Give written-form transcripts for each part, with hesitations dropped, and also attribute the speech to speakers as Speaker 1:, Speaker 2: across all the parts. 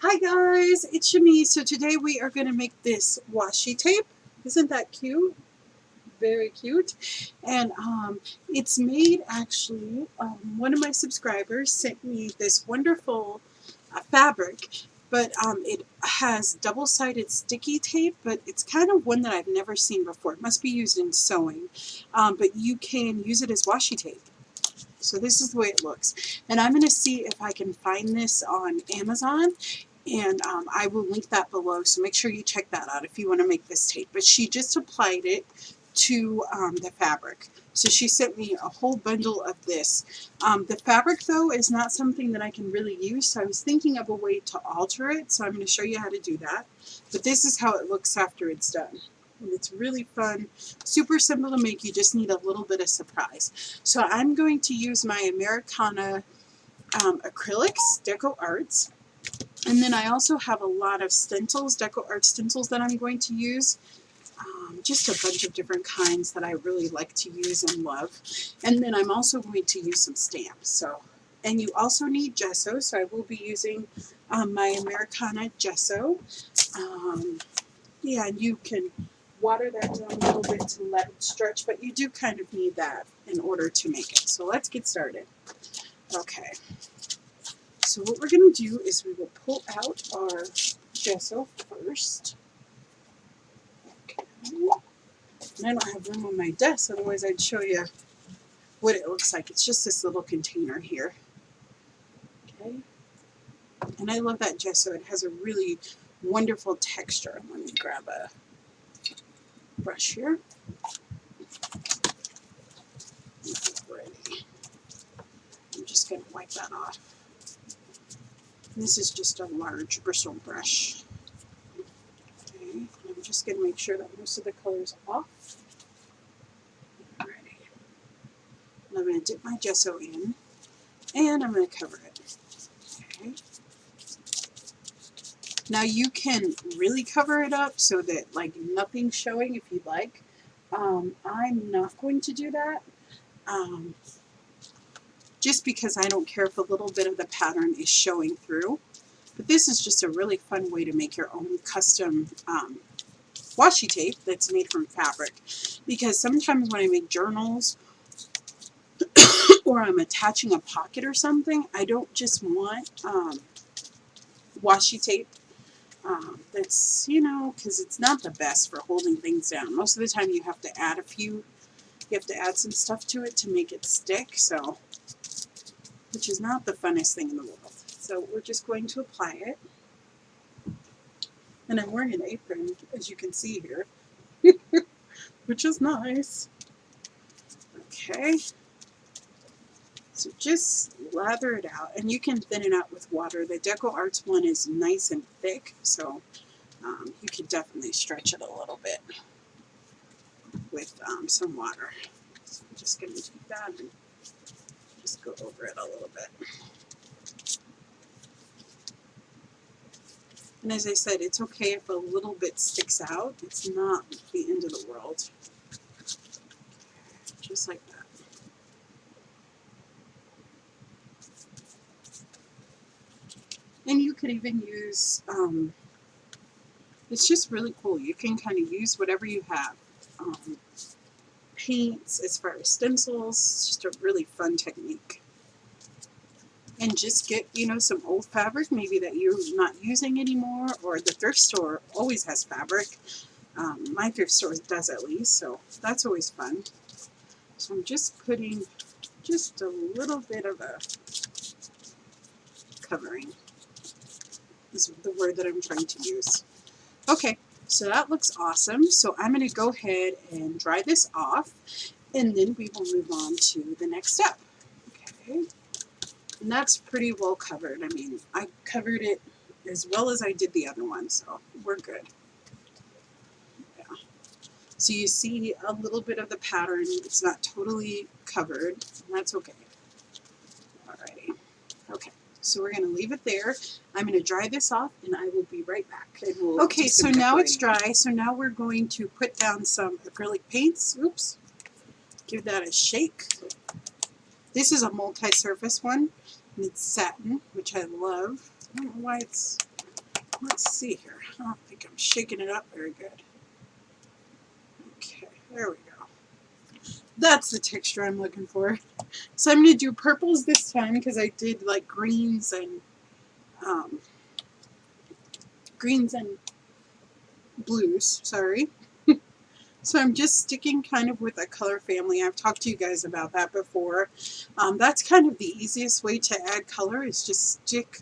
Speaker 1: Hi guys, it's Shami. So today we are going to make this washi tape. Isn't that cute? Very cute. And it's made actually, one of my subscribers sent me this wonderful fabric, but it has double-sided sticky tape, but it's kind of one that I've never seen before. It must be used in sewing, but you can use it as washi tape. So this is the way it looks. And I'm going to see if I can find this on Amazon, and I will link that below, so make sure you check that out if you want to make this tape. But she just applied it to the fabric. So she sent me a whole bundle of this. The fabric, though, is not something that I can really use, so I was thinking of a way to alter it, so I'm going to show you how to do that. But this is how it looks after it's done. And it's really fun, super simple to make. You just need a little bit of surprise. So I'm going to use my Americana acrylics, Deco Arts. And then I also have a lot of stencils, Deco Art stencils that I'm going to use. Just a bunch of different kinds that I really like to use and love. And then I'm also going to use some stamps. And you also need gesso, so I will be using my Americana gesso. Yeah, and you can water that down a little bit to let it stretch, but you do kind of need that in order to make it. So let's get started. Okay. So what we're going to do is we will pull out our gesso first. Okay. And I don't have room on my desk, otherwise I'd show you what it looks like. It's just this little container here. Okay. And I love that gesso. It has a really wonderful texture. Let me grab a brush here. Ready. I'm just going to wipe that off. This is just a large bristle brush. Okay, I'm just going to make sure that most of the color's off. Alrighty. And I'm going to dip my gesso in, and I'm going to cover it. Okay. Now you can really cover it up so that like nothing's showing if you'd like. I'm not going to do that. Just because I don't care if a little bit of the pattern is showing through. But this is just a really fun way to make your own custom washi tape that's made from fabric. Because sometimes when I make journals or I'm attaching a pocket or something, I don't just want washi tape that's, because it's not the best for holding things down. Most of the time you have to add some stuff to it to make it stick, so, which is not the funnest thing in the world. So we're just going to apply it. And I'm wearing an apron, as you can see here, which is nice. Okay. So just lather it out, and you can thin it out with water. The Deco Arts one is nice and thick, so you can definitely stretch it a little bit with some water. So I'm just going to do that and just go over it a little bit. And as I said, it's okay if a little bit sticks out. It's not the end of the world. Just like that. And you could even use, it's just really cool. You can kind of use whatever you have. Paints, as far as stencils, it's just a really fun technique. And just get, some old fabric maybe that you're not using anymore, or the thrift store always has fabric. My thrift store does at least, so that's always fun. So I'm just putting just a little bit of a covering is the word that I'm trying to use. Okay, so that looks awesome. So I'm going to go ahead and dry this off, and then we will move on to the next step. Okay. And that's pretty well covered. I mean, I covered it as well as I did the other one, so we're good. Yeah. So you see a little bit of the pattern. It's not totally covered, and that's okay. Alrighty. Okay, so we're going to leave it there. I'm going to dry this off, and I will be right back. Okay, so now it's dry. So now we're going to put down some acrylic paints. Oops. Give that a shake. This is a multi-surface one, and it's satin, which I love. I don't know why it's let's see here. I don't think I'm shaking it up very good. Okay, there we go. That's the texture I'm looking for. So I'm going to do purples this time because I did like greens and blues, sorry. So I'm just sticking kind of with a color family. I've talked to you guys about that before. That's kind of the easiest way to add color is just stick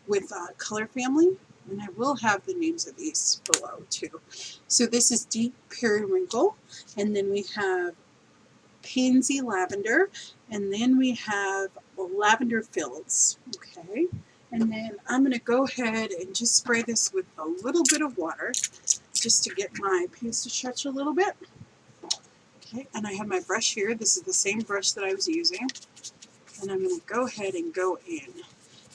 Speaker 1: with a color family. And I will have the names of these below too. So this is Deep Periwinkle, and then we have Pansy Lavender, and then we have Lavender Fields. Okay, and then I'm going to go ahead and just spray this with a little bit of water just to get my paste to stretch a little bit. Okay, and I have my brush here. This is the same brush that I was using, and I'm going to go ahead and go in.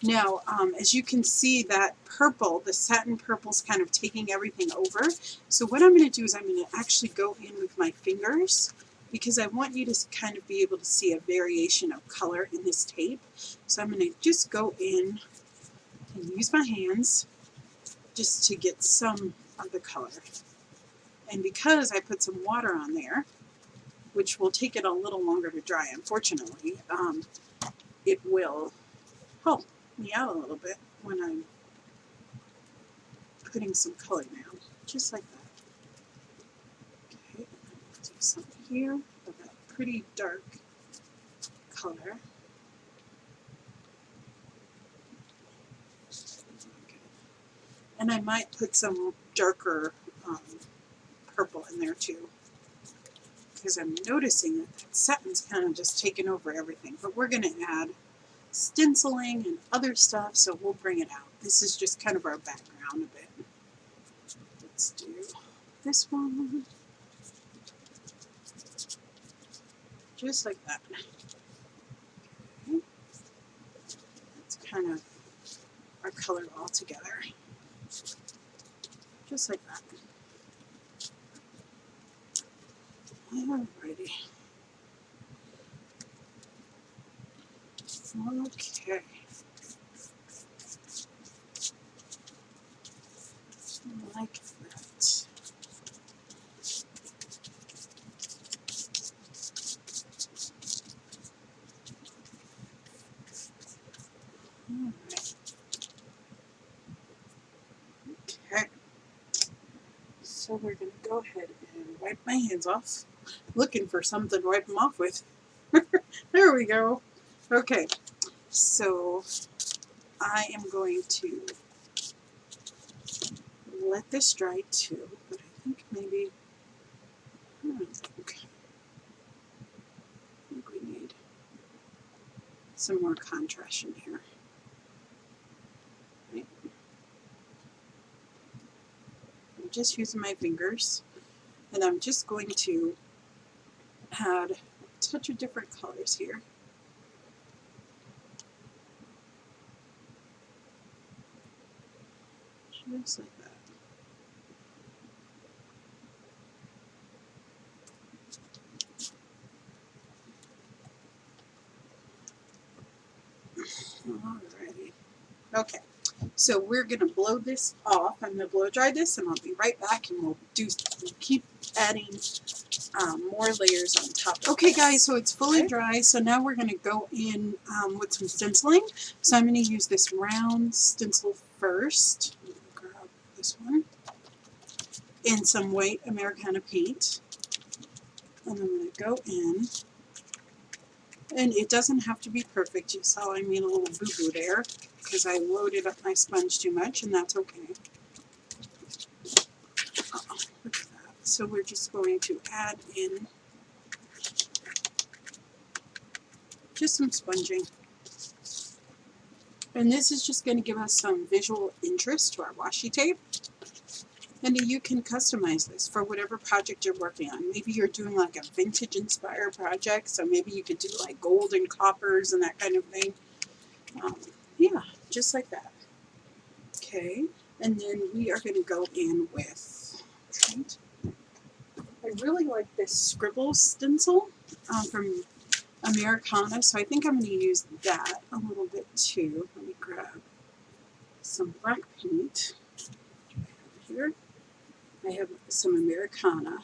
Speaker 1: Now, as you can see, that purple, the satin purple, is kind of taking everything over. So what I'm going to do is I'm going to actually go in with my fingers because I want you to kind of be able to see a variation of color in this tape. So I'm going to just go in and use my hands just to get some of the color. And because I put some water on there, which will take it a little longer to dry, unfortunately, it will help me out a little bit when I'm putting some color down, just like that. Okay, do some here with that pretty dark color. Okay. And I might put some darker purple in there too, because I'm noticing that satin's kind of just taken over everything. But we're going to add stenciling and other stuff, so we'll bring it out. This is just kind of our background a bit. Let's do this one. Just like that. Okay. That's kind of our color all together. Just like that. Alrighty. Okay. Like that. Alright. Okay. So we're going to go ahead and wipe my hands off. Looking for something to wipe them off with. There we go. Okay. So I am going to let this dry too, but I think maybe, I think we need some more contrast in here. Right. I'm just using my fingers, and I'm just going to add a touch of different colors here. Just like that. Alrighty. Okay, so we're going to blow this off. I'm going to blow dry this, and I'll be right back, and we'll keep adding more layers on top. Okay, guys, so it's fully dry, so now we're going to go in with some stenciling. So I'm going to use this round stencil first. Grab this one. And some white Americana paint. And I'm going to go in. And it doesn't have to be perfect. You saw I made a little boo-boo there because I loaded up my sponge too much, and that's okay. Look at that. So we're just going to add in just some sponging. And this is just going to give us some visual interest to our washi tape. And you can customize this for whatever project you're working on. Maybe you're doing like a vintage inspired project, so maybe you could do like gold and coppers and that kind of thing. Yeah, just like that. Okay, and then we are going to go in with, right? I really like this scribble stencil from Americana, so I think I'm going to use that a little bit too. Let me grab some black paint. here. I have some Americana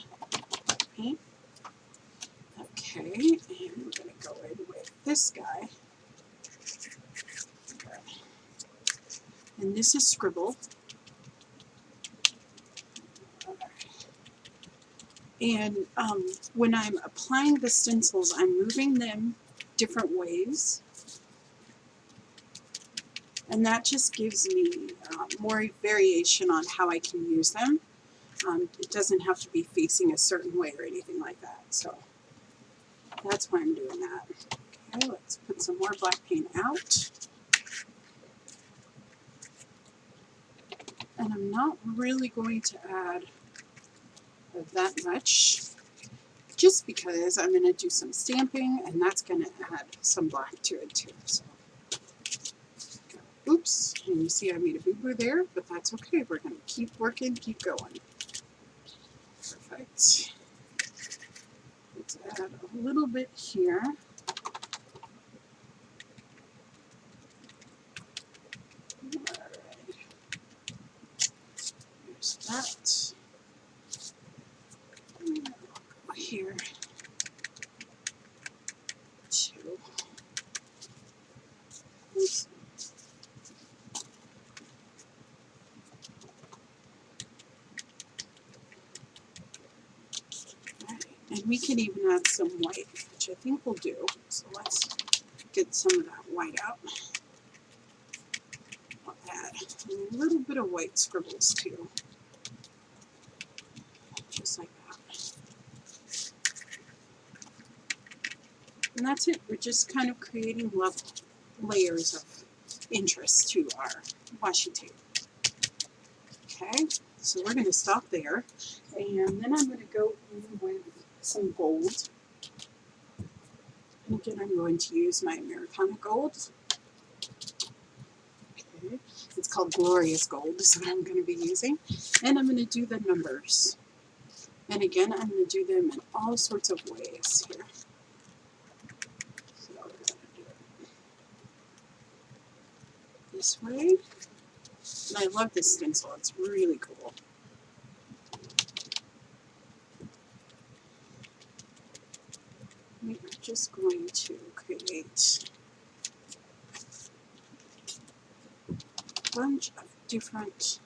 Speaker 1: paint. Okay, and we're going to go in with this guy. Okay. And this is Scribble. And when I'm applying the stencils, I'm moving them different ways. And that just gives me more variation on how I can use them. It doesn't have to be facing a certain way or anything like that. So that's why I'm doing that. Okay, let's put some more black paint out. And I'm not really going to add that much, just because I'm going to do some stamping, and that's going to add some black to it too. So, oops, and you see I made a boo-boo there, but that's okay. We're going to keep working, keep going. Perfect. Let's add a little bit here. Alright. There's that. Here. Two. Oops. And we can even add some white, which I think we'll do. So let's get some of that white out. I'll add a little bit of white scribbles too. Just like that. And that's it. We're just kind of creating layers of interest to our washi tape. Okay, so we're going to stop there. And then I'm going to go in with some gold. And again, I'm going to use my Americana gold. Okay, it's called Glorious Gold is what I'm going to be using. And I'm going to do the numbers. And again, I'm going to do them in all sorts of ways here. So we're going to do it this way. And I love this stencil. It's really cool. We're just going to create a bunch of different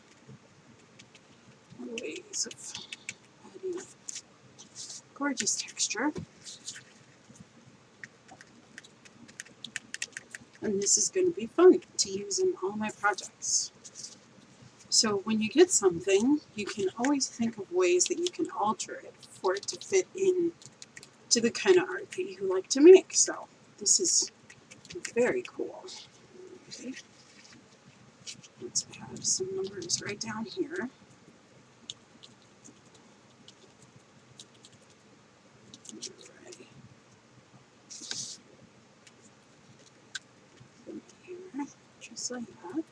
Speaker 1: ways of adding gorgeous texture. And this is going to be fun to use in all my projects. So when you get something, you can always think of ways that you can alter it for it to fit in to the kind of art that you like to make. So this is very cool. Okay. Let's add some numbers right down here. Alrighty. From here, just like that.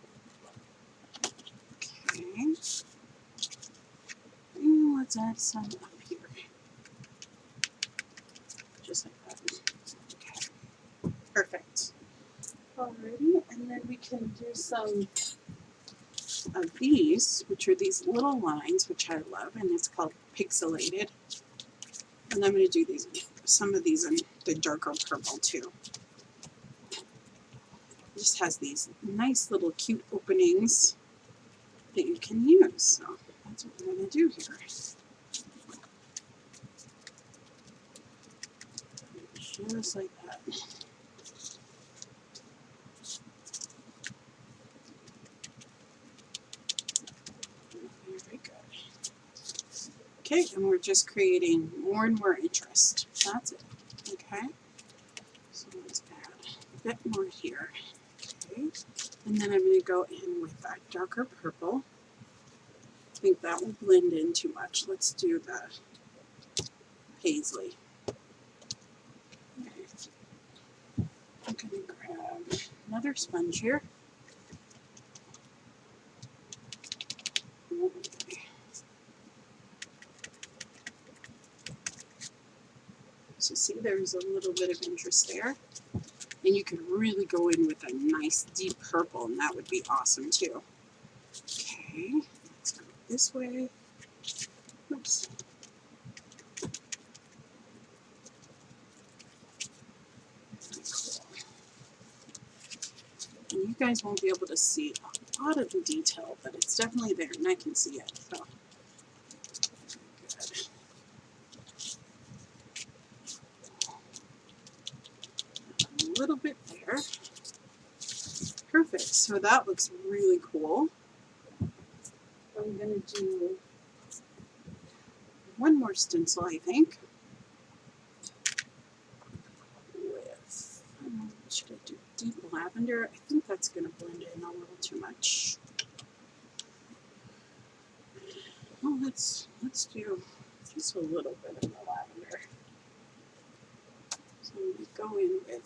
Speaker 1: Okay. And let's add some up here. Just like that. Okay. Perfect. Alrighty, and then we can do some of these, which are these little lines, which I love, and it's called pixelated. And I'm going to do these, some of these in the darker purple too. It just has these nice little cute openings that you can use. So that's what we're going to do here. Just like that. Very good. Okay, and we're just creating more and more interest. That's it. Okay. So let's add a bit more here. Okay. And then I'm going to go in with that darker purple. I think that will blend in too much. Let's do the paisley. Okay. I'm going to grab another sponge here. Okay. So see, there's a little bit of interest there. And you could really go in with a nice deep purple, and that would be awesome too. Okay, let's go this way. Oops. And you guys won't be able to see a lot of the detail, but it's definitely there, and I can see it. So good. A little bit there. Perfect. So that looks really cool. I'm going to do one more stencil, I think. With, should I do deep lavender? I think that's going to blend in a little too much. Well, let's do just a little bit of the lavender. So I'm going to go in with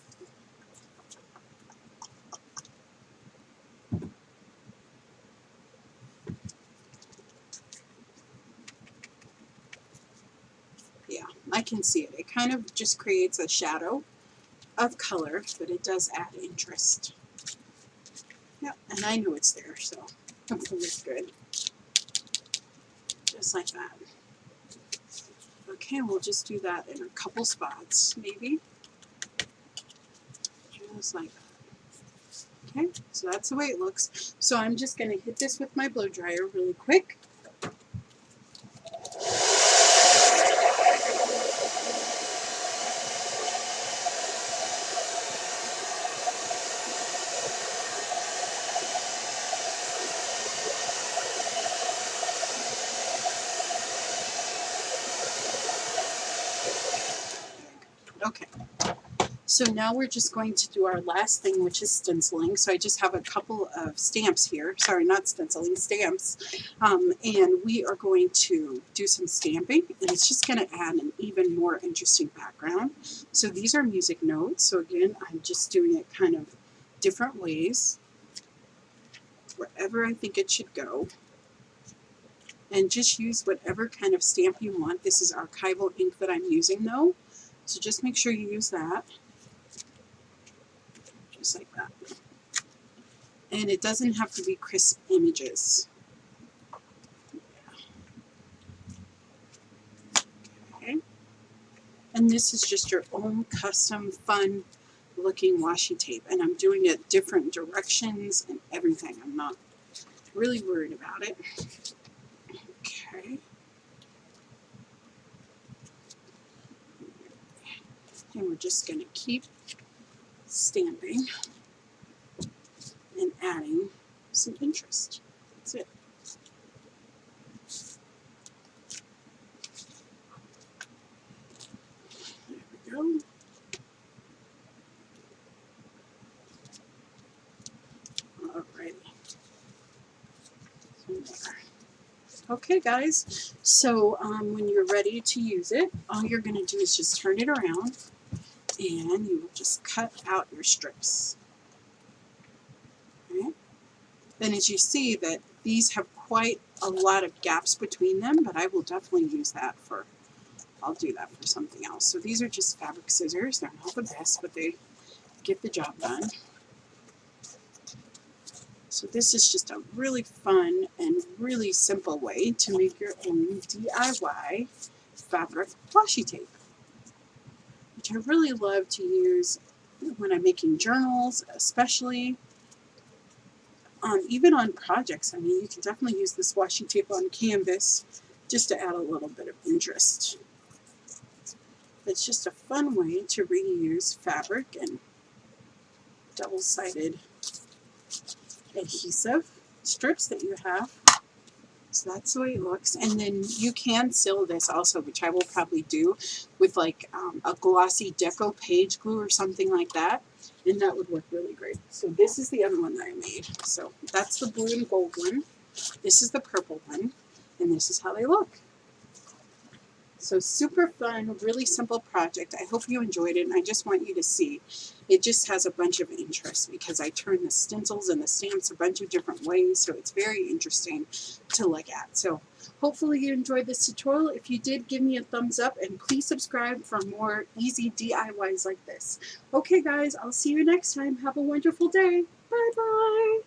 Speaker 1: I can see it. It kind of just creates a shadow of color, but it does add interest. Yep, and I know it's there, so hopefully it's good. Just like that. Okay, we'll just do that in a couple spots, maybe. Just like that. Okay, so that's the way it looks. So I'm just going to hit this with my blow dryer really quick. Okay, so now we're just going to do our last thing, which is stenciling. So I just have a couple of stamps here. Sorry, not stenciling, stamps. And we are going to do some stamping, and it's just going to add an even more interesting background. So these are music notes. So again, I'm just doing it kind of different ways, wherever I think it should go. And just use whatever kind of stamp you want. This is archival ink that I'm using though. So just make sure you use that, just like that. And it doesn't have to be crisp images. Okay. And this is just your own custom, fun looking washi tape. And I'm doing it different directions and everything. I'm not really worried about it. Okay. And we're just going to keep stamping and adding some interest. That's it. There we go. Alrighty. Okay, guys. So when you're ready to use it, all you're going to do is just turn it around, and you will just cut out your strips. Okay. And as you see that these have quite a lot of gaps between them, but I will definitely use that for, I'll do that for something else. So these are just fabric scissors. They're not the best, but they get the job done. So this is just a really fun and really simple way to make your own DIY fabric washi tape, which I really love to use when I'm making journals, especially even on projects. I mean, you can definitely use this washi tape on canvas just to add a little bit of interest. It's just a fun way to reuse fabric and double-sided adhesive strips that you have. So that's the way it looks. And then you can seal this also, which I will probably do with like a glossy Deco page glue or something like that. And that would work really great. So this is the other one that I made. So that's the blue and gold one. This is the purple one. And this is how they look. So super fun, really simple project. I hope you enjoyed it, and I just want you to see. It just has a bunch of interest because I turn the stencils and the stamps a bunch of different ways, so it's very interesting to look at. So hopefully you enjoyed this tutorial. If you did, give me a thumbs up, and please subscribe for more easy DIYs like this. Okay guys, I'll see you next time. Have a wonderful day. Bye-bye.